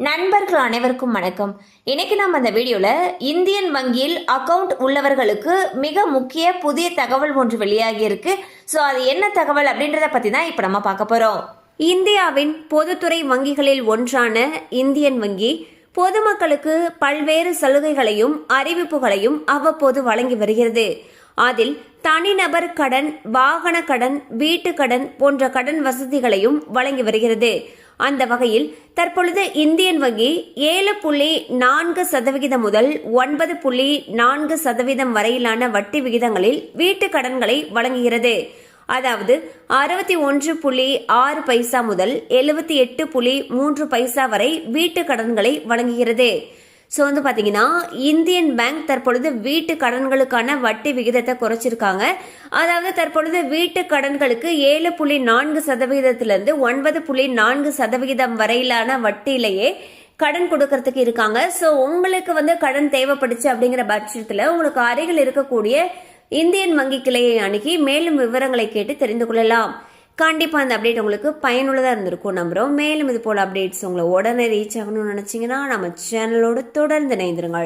நண்பர்கள் அனைவருக்கும் வணக்கம். இன்னைக்கு நம்ம அந்த வீடியோல இந்தியன் வங்கியில் அக்கவுண்ட் உள்ளவர்களுக்கு மிக முக்கிய புதிய தகவல் ஒன்று வெளியாகி இருக்கு. ஸோ அது என்ன தகவல் அப்படின்றத பத்தி தான் இப்போ நம்ம பார்க்க போறோம். இந்தியாவின் பொதுத்துறை வங்கிகளில் ஒன்றான இந்தியன் வங்கி பொதுமக்களுக்கு பல்வேறு சலுகைகளையும் அறிவிப்புகளையும் அவ்வப்போது வழங்கி வருகிறது. அதில் தனிநபர் கடன், வாகன கடன், வீட்டு கடன் போன்ற கடன் வசதிகளையும் வழங்கி வருகிறது. அந்த வகையில் தற்பொழுது இந்தியன் வங்கி 7.4% முதல் 9.4% வரையிலான வட்டி விகிதங்களில் வீட்டு கடன்களை வழங்குகிறது. அதாவது 61.6 பைசா முதல் 78.3 பைசா வரை வீட்டு கடன்களை வழங்குகிறது. ஸோ பாத்தீங்கன்னா இந்தியன் பேங்க் தற்பொழுது வீட்டு கடன்களுக்கான வட்டி விகிதத்தை குறைச்சிருக்காங்க. அதாவது தற்பொழுது வீட்டு கடன்களுக்கு 7.4%லிருந்து 9.4% வரையிலான வட்டியிலேயே கடன் கொடுக்கறதுக்கு இருக்காங்க. ஸோ உங்களுக்கு கடன் தேவைப்படுச்சு அப்படிங்கிற பட்சத்தில் உங்களுக்கு அருகில் இருக்கக்கூடிய இந்தியன் வங்கி கிளையை அணுகி மேலும் விவரங்களை கேட்டு தெரிந்து கொள்ளலாம். கண்டிப்பா அந்த அப்டேட் உங்களுக்கு பயனுள்ளதா இருந்திருக்கும் நம்புறோம். மேலும் இது போல அப்டேட்ஸ் உங்களை உடனே ரீச் ஆகணும்னு நினைச்சீங்கன்னா நம்ம சேனலோடு தொடர்ந்து இணைந்திருங்கள்.